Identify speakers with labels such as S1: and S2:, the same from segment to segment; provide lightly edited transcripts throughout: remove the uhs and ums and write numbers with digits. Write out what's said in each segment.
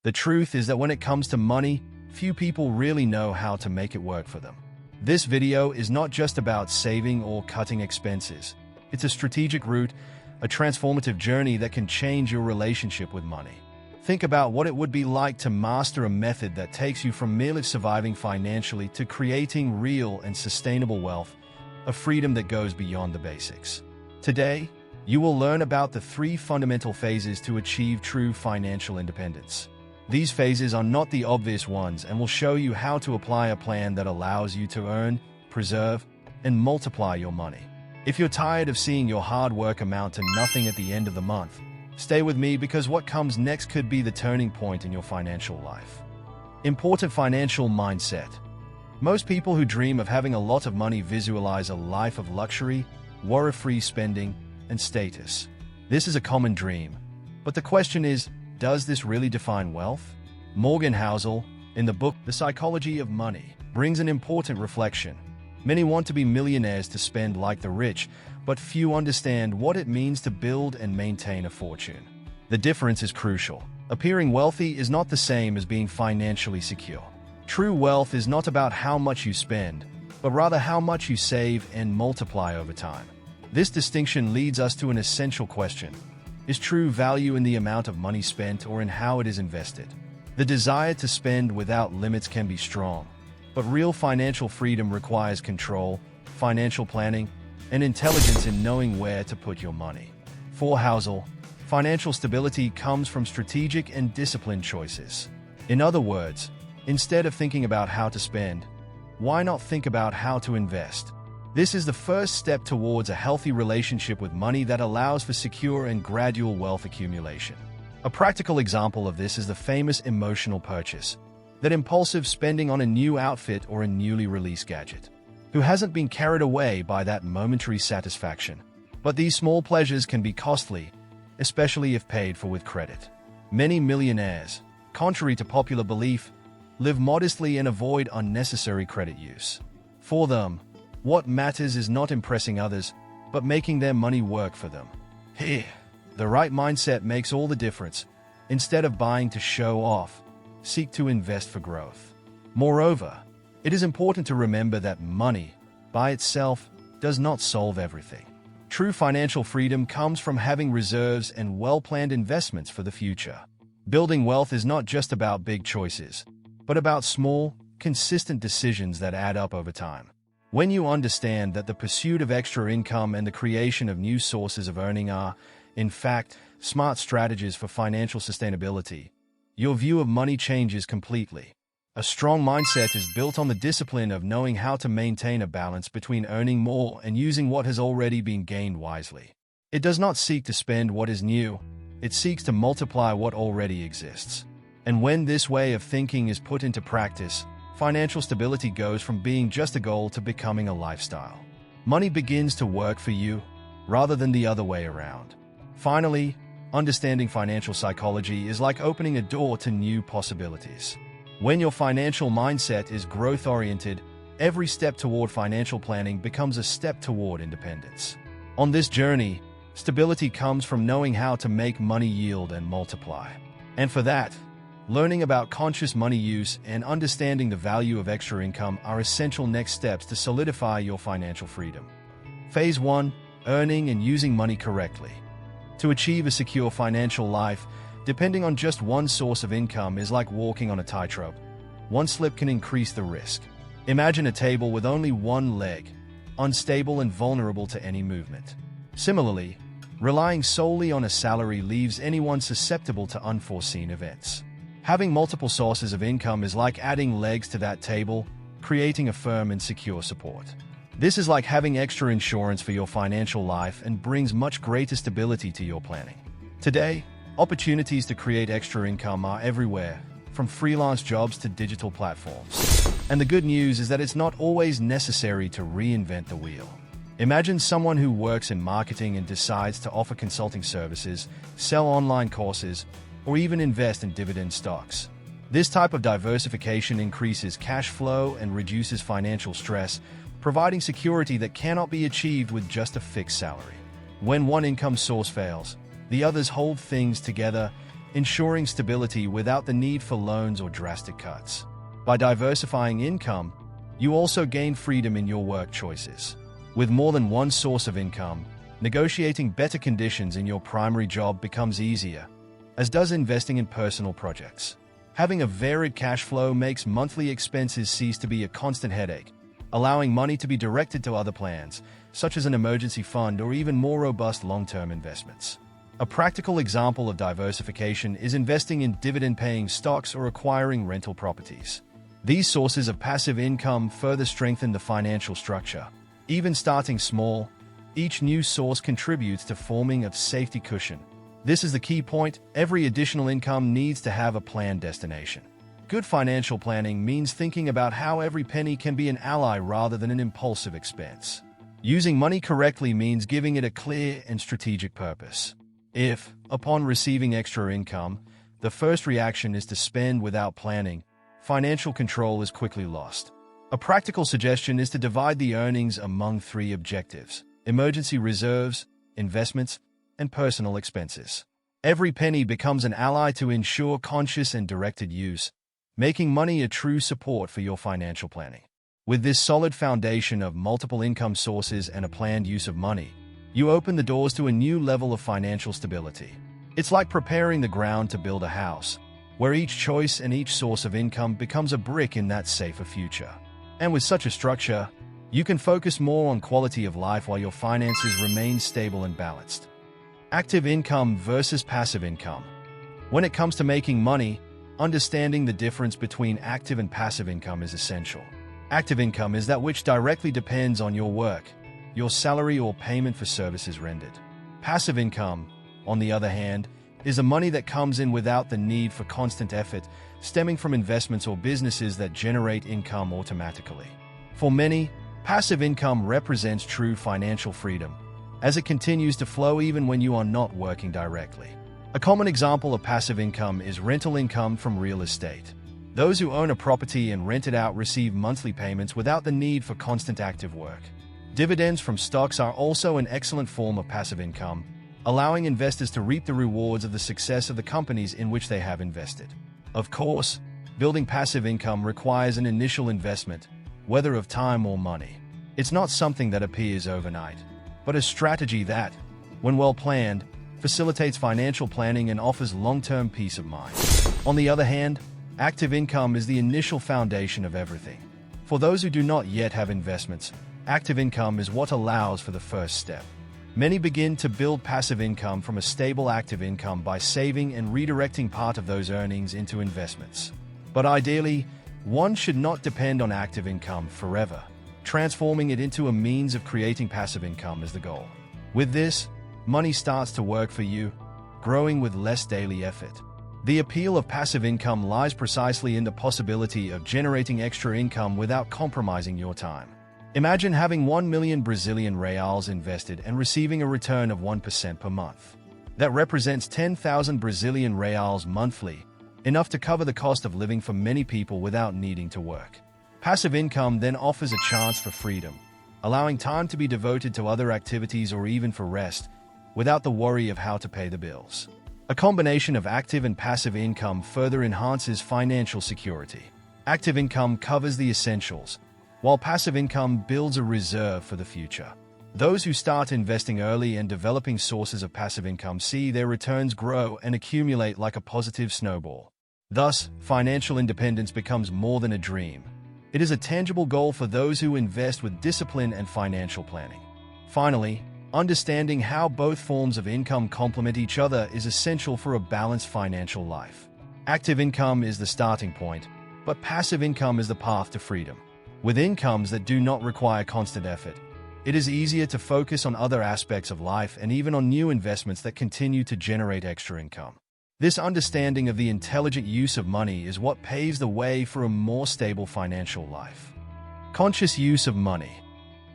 S1: The truth is that when it comes to money, few people really know how to make it work for them. This video is not just about saving or cutting expenses. It's a strategic route, a transformative journey that can change your relationship with money. Think about what it would be like to master a method that takes you from merely surviving financially to creating real and sustainable wealth, a freedom that goes beyond the basics. Today, you will learn about the 3 fundamental phases to achieve true financial independence. These phases are not the obvious ones and will show you how to apply a plan that allows you to earn, preserve, and multiply your money. If you're tired of seeing your hard work amount to nothing at the end of the month, stay with me because what comes next could be the turning point in your financial life. Important financial mindset. Most people who dream of having a lot of money visualize a life of luxury, worry-free spending, and status. This is a common dream, but the question is, does this really define wealth? Morgan Housel, in the book The Psychology of Money, brings an important reflection. Many want to be millionaires to spend like the rich, but few understand what it means to build and maintain a fortune. The difference is crucial. Appearing wealthy is not the same as being financially secure. True wealth is not about how much you spend, but rather how much you save and multiply over time. This distinction leads us to an essential question. Is true value in the amount of money spent or in how it is invested? The desire to spend without limits can be strong, but real financial freedom requires control, financial planning, and intelligence in knowing where to put your money. For Housel, financial stability comes from strategic and disciplined choices. In other words, instead of thinking about how to spend, why not think about how to invest? This is the first step towards a healthy relationship with money that allows for secure and gradual wealth accumulation. A practical example of this is the famous emotional purchase, that impulsive spending on a new outfit or a newly released gadget. Who hasn't been carried away by that momentary satisfaction? But these small pleasures can be costly, especially if paid for with credit. Many millionaires, contrary to popular belief, live modestly and avoid unnecessary credit use. For them, what matters is not impressing others, but making their money work for them. Here, the right mindset makes all the difference. Instead of buying to show off, seek to invest for growth. Moreover, it is important to remember that money, by itself, does not solve everything. True financial freedom comes from having reserves and well-planned investments for the future. Building wealth is not just about big choices, but about small, consistent decisions that add up over time. When you understand that the pursuit of extra income and the creation of new sources of earning are, in fact, smart strategies for financial sustainability, your view of money changes completely. A strong mindset is built on the discipline of knowing how to maintain a balance between earning more and using what has already been gained wisely. It does not seek to spend what is new, it seeks to multiply what already exists. And when this way of thinking is put into practice, financial stability goes from being just a goal to becoming a lifestyle. Money begins to work for you, rather than the other way around. Finally, understanding financial psychology is like opening a door to new possibilities. When your financial mindset is growth-oriented, every step toward financial planning becomes a step toward independence. On this journey, stability comes from knowing how to make money yield and multiply. And for that, learning about conscious money use and understanding the value of extra income are essential next steps to solidify your financial freedom. Phase 1. Earning and using money correctly. To achieve a secure financial life, depending on just one source of income is like walking on a tightrope. One slip can increase the risk. Imagine a table with only one leg, unstable and vulnerable to any movement. Similarly, relying solely on a salary leaves anyone susceptible to unforeseen events. Having multiple sources of income is like adding legs to that table, creating a firm and secure support. This is like having extra insurance for your financial life and brings much greater stability to your planning. Today, opportunities to create extra income are everywhere, from freelance jobs to digital platforms. And the good news is that it's not always necessary to reinvent the wheel. Imagine someone who works in marketing and decides to offer consulting services, sell online courses, or even invest in dividend stocks. This type of diversification increases cash flow and reduces financial stress, providing security that cannot be achieved with just a fixed salary. When one income source fails, the others hold things together, ensuring stability without the need for loans or drastic cuts. By diversifying income, you also gain freedom in your work choices. With more than one source of income, negotiating better conditions in your primary job becomes easier, as does investing in personal projects. Having a varied cash flow makes monthly expenses cease to be a constant headache, allowing money to be directed to other plans, such as an emergency fund or even more robust long-term investments. A practical example of diversification is investing in dividend-paying stocks or acquiring rental properties. These sources of passive income further strengthen the financial structure. Even starting small, each new source contributes to forming a safety cushion. This is the key point: every additional income needs to have a planned destination. Good financial planning means thinking about how every penny can be an ally rather than an impulsive expense. Using money correctly means giving it a clear and strategic purpose. If, upon receiving extra income, the first reaction is to spend without planning, financial control is quickly lost. A practical suggestion is to divide the earnings among three objectives: emergency reserves, investments, and personal expenses. Every penny becomes an ally to ensure conscious and directed use, making money a true support for your financial planning. With this solid foundation of multiple income sources and a planned use of money, you open the doors to a new level of financial stability. It's like preparing the ground to build a house, where each choice and each source of income becomes a brick in that safer future. And with such a structure, you can focus more on quality of life while your finances remain stable and balanced. Active income versus passive income. When it comes to making money, understanding the difference between active and passive income is essential. Active income is that which directly depends on your work, your salary or payment for services rendered. Passive income, on the other hand, is the money that comes in without the need for constant effort, stemming from investments or businesses that generate income automatically. For many, passive income represents true financial freedom, as it continues to flow even when you are not working directly. A common example of passive income is rental income from real estate. Those who own a property and rent it out receive monthly payments without the need for constant active work. Dividends from stocks are also an excellent form of passive income, allowing investors to reap the rewards of the success of the companies in which they have invested. Of course, building passive income requires an initial investment, whether of time or money. It's not something that appears overnight, but a strategy that, when well planned, facilitates financial planning and offers long-term peace of mind. On the other hand, active income is the initial foundation of everything. For those who do not yet have investments, active income is what allows for the first step. Many begin to build passive income from a stable active income by saving and redirecting part of those earnings into investments. But ideally, one should not depend on active income forever. Transforming it into a means of creating passive income is the goal. With this, money starts to work for you, growing with less daily effort. The appeal of passive income lies precisely in the possibility of generating extra income without compromising your time. Imagine having 1 million Brazilian reals invested and receiving a return of 1% per month. That represents 10,000 Brazilian reals monthly, enough to cover the cost of living for many people without needing to work. Passive income then offers a chance for freedom, allowing time to be devoted to other activities or even for rest, without the worry of how to pay the bills. A combination of active and passive income further enhances financial security. Active income covers the essentials, while passive income builds a reserve for the future. Those who start investing early and developing sources of passive income see their returns grow and accumulate like a positive snowball. Thus, financial independence becomes more than a dream. It is a tangible goal for those who invest with discipline and financial planning. Finally, understanding how both forms of income complement each other is essential for a balanced financial life. Active income is the starting point, but passive income is the path to freedom. With incomes that do not require constant effort, it is easier to focus on other aspects of life and even on new investments that continue to generate extra income. This understanding of the intelligent use of money is what paves the way for a more stable financial life. Conscious use of money.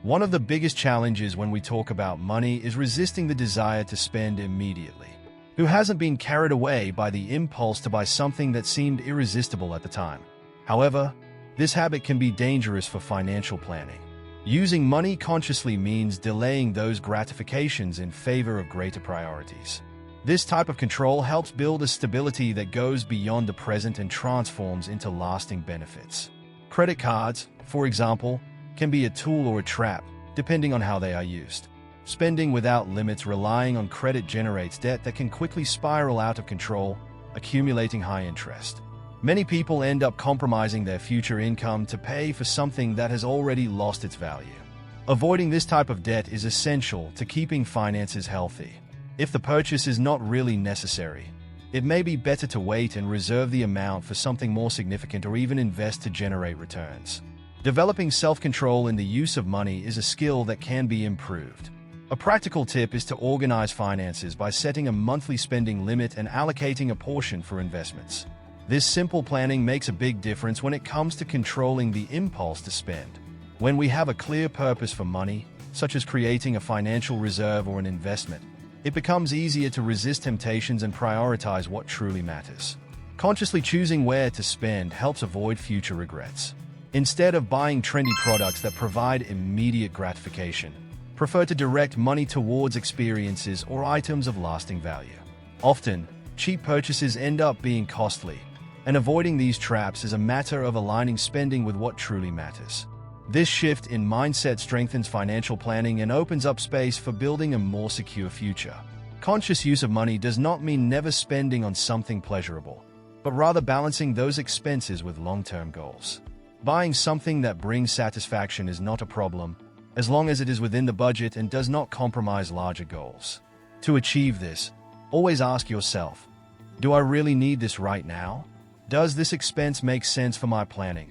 S1: One of the biggest challenges when we talk about money is resisting the desire to spend immediately. Who hasn't been carried away by the impulse to buy something that seemed irresistible at the time? However, this habit can be dangerous for financial planning. Using money consciously means delaying those gratifications in favor of greater priorities. This type of control helps build a stability that goes beyond the present and transforms into lasting benefits. Credit cards, for example, can be a tool or a trap, depending on how they are used. Spending without limits relying on credit generates debt that can quickly spiral out of control, accumulating high interest. Many people end up compromising their future income to pay for something that has already lost its value. Avoiding this type of debt is essential to keeping finances healthy. If the purchase is not really necessary, it may be better to wait and reserve the amount for something more significant or even invest to generate returns. Developing self-control in the use of money is a skill that can be improved. A practical tip is to organize finances by setting a monthly spending limit and allocating a portion for investments. This simple planning makes a big difference when it comes to controlling the impulse to spend. When we have a clear purpose for money, such as creating a financial reserve or an investment, it becomes easier to resist temptations and prioritize what truly matters. Consciously choosing where to spend helps avoid future regrets. Instead of buying trendy products that provide immediate gratification, prefer to direct money towards experiences or items of lasting value. Often, cheap purchases end up being costly, and avoiding these traps is a matter of aligning spending with what truly matters. This shift in mindset strengthens financial planning and opens up space for building a more secure future. Conscious use of money does not mean never spending on something pleasurable, but rather balancing those expenses with long-term goals. Buying something that brings satisfaction is not a problem, as long as it is within the budget and does not compromise larger goals. To achieve this, always ask yourself, do I really need this right now? Does this expense make sense for my planning?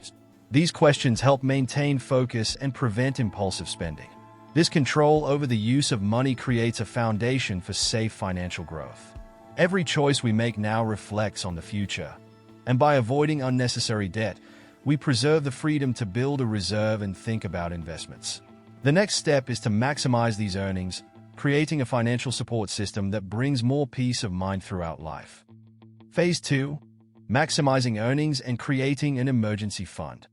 S1: These questions help maintain focus and prevent impulsive spending. This control over the use of money creates a foundation for safe financial growth. Every choice we make now reflects on the future, and by avoiding unnecessary debt, we preserve the freedom to build a reserve and think about investments. The next step is to maximize these earnings, creating a financial support system that brings more peace of mind throughout life. Phase 2. Maximizing earnings and creating an emergency fund.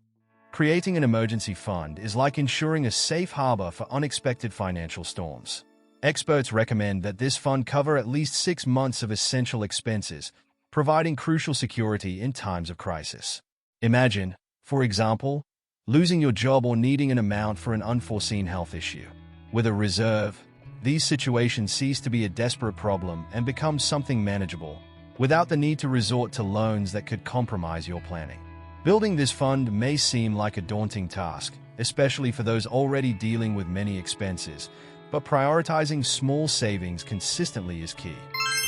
S1: Creating an emergency fund is like ensuring a safe harbor for unexpected financial storms. Experts recommend that this fund cover at least 6 months of essential expenses, providing crucial security in times of crisis. Imagine, for example, losing your job or needing an amount for an unforeseen health issue. With a reserve, these situations cease to be a desperate problem and become something manageable, without the need to resort to loans that could compromise your planning. Building this fund may seem like a daunting task, especially for those already dealing with many expenses, but prioritizing small savings consistently is key.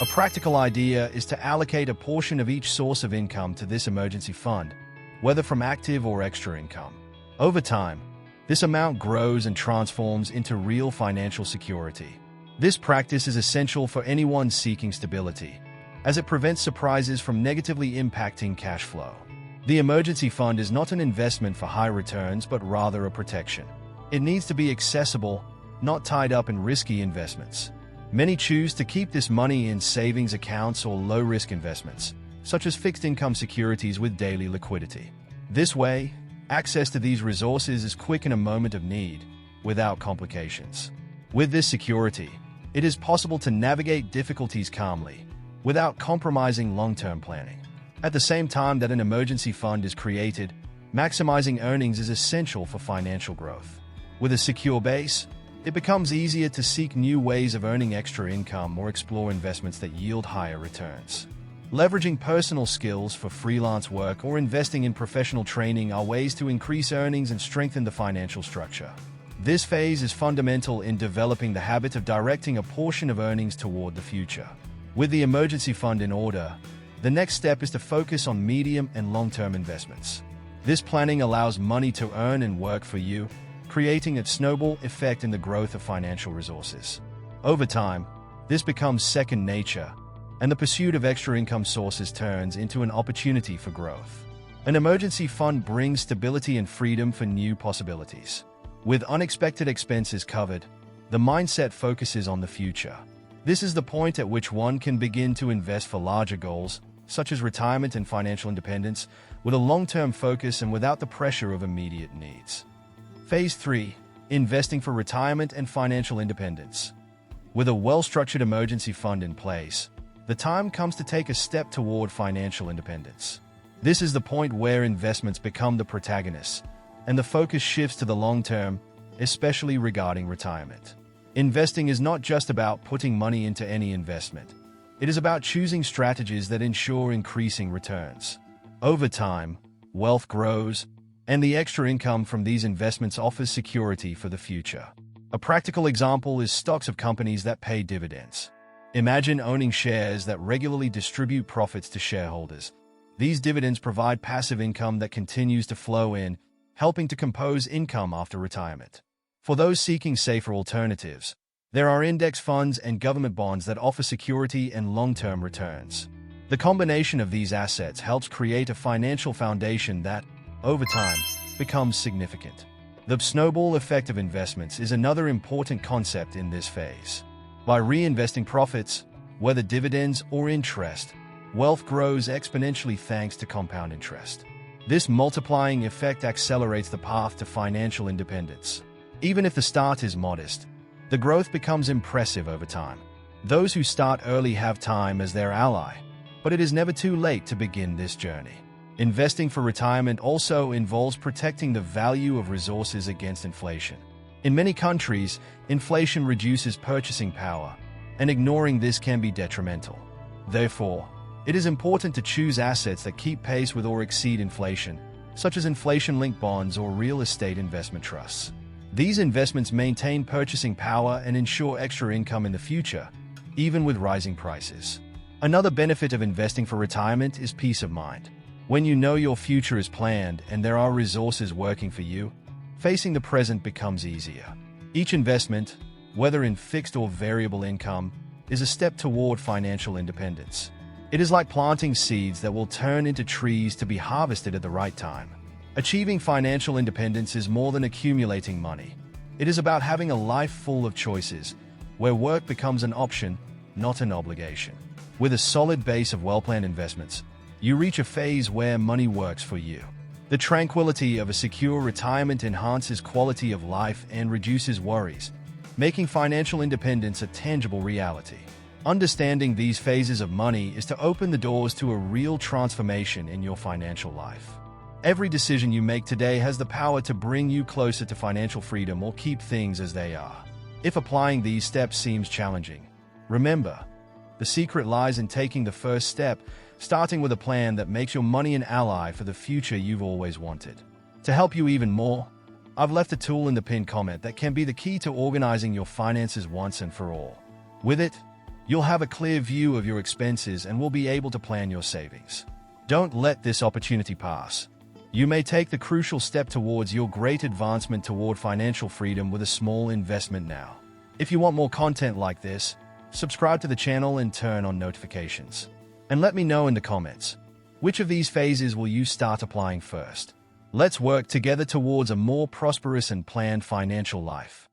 S1: A practical idea is to allocate a portion of each source of income to this emergency fund, whether from active or extra income. Over time, this amount grows and transforms into real financial security. This practice is essential for anyone seeking stability, as it prevents surprises from negatively impacting cash flow. The emergency fund is not an investment for high returns, but rather a protection. It needs to be accessible, not tied up in risky investments. Many choose to keep this money in savings accounts or low-risk investments, such as fixed-income securities with daily liquidity. This way, access to these resources is quick in a moment of need, without complications. With this security, it is possible to navigate difficulties calmly, without compromising long-term planning. At the same time that an emergency fund is created, maximizing earnings is essential for financial growth. With a secure base, it becomes easier to seek new ways of earning extra income or explore investments that yield higher returns. Leveraging personal skills for freelance work or investing in professional training are ways to increase earnings and strengthen the financial structure. This phase is fundamental in developing the habit of directing a portion of earnings toward the future. With the emergency fund in order, the next step is to focus on medium and long-term investments. This planning allows money to earn and work for you, creating a snowball effect in the growth of financial resources. Over time, this becomes second nature, and the pursuit of extra income sources turns into an opportunity for growth. An emergency fund brings stability and freedom for new possibilities. With unexpected expenses covered, the mindset focuses on the future. This is the point at which one can begin to invest for larger goals, such as retirement and financial independence, with a long-term focus and without the pressure of immediate needs. Phase 3. Investing for retirement and financial independence. With a well-structured emergency fund in place, the time comes to take a step toward financial independence. This is the point where investments become the protagonists, and the focus shifts to the long term, especially regarding retirement. Investing is not just about putting money into any investment. It is about choosing strategies that ensure increasing returns. Over time, wealth grows, and the extra income from these investments offers security for the future. A practical example is stocks of companies that pay dividends. Imagine owning shares that regularly distribute profits to shareholders. These dividends provide passive income that continues to flow in, helping to compose income after retirement. For those seeking safer alternatives, there are index funds and government bonds that offer security and long-term returns. The combination of these assets helps create a financial foundation that, over time, becomes significant. The snowball effect of investments is another important concept in this phase. By reinvesting profits, whether dividends or interest, wealth grows exponentially thanks to compound interest. This multiplying effect accelerates the path to financial independence. Even if the start is modest, the growth becomes impressive over time. Those who start early have time as their ally, but it is never too late to begin this journey. Investing for retirement also involves protecting the value of resources against inflation. In many countries, inflation reduces purchasing power, and ignoring this can be detrimental. Therefore, it is important to choose assets that keep pace with or exceed inflation, such as inflation-linked bonds or real estate investment trusts. These investments maintain purchasing power and ensure extra income in the future, even with rising prices. Another benefit of investing for retirement is peace of mind. When you know your future is planned and there are resources working for you, facing the present becomes easier. Each investment, whether in fixed or variable income, is a step toward financial independence. It is like planting seeds that will turn into trees to be harvested at the right time. Achieving financial independence is more than accumulating money. It is about having a life full of choices, where work becomes an option, not an obligation. With a solid base of well-planned investments, you reach a phase where money works for you. The tranquility of a secure retirement enhances quality of life and reduces worries, making financial independence a tangible reality. Understanding these phases of money is to open the doors to a real transformation in your financial life. Every decision you make today has the power to bring you closer to financial freedom or keep things as they are. If applying these steps seems challenging, remember, the secret lies in taking the first step, starting with a plan that makes your money an ally for the future you've always wanted. To help you even more, I've left a tool in the pinned comment that can be the key to organizing your finances once and for all. With it, you'll have a clear view of your expenses and will be able to plan your savings. Don't let this opportunity pass. You may take the crucial step towards your great advancement toward financial freedom with a small investment now. If you want more content like this, subscribe to the channel and turn on notifications. And let me know in the comments, which of these phases will you start applying first? Let's work together towards a more prosperous and planned financial life.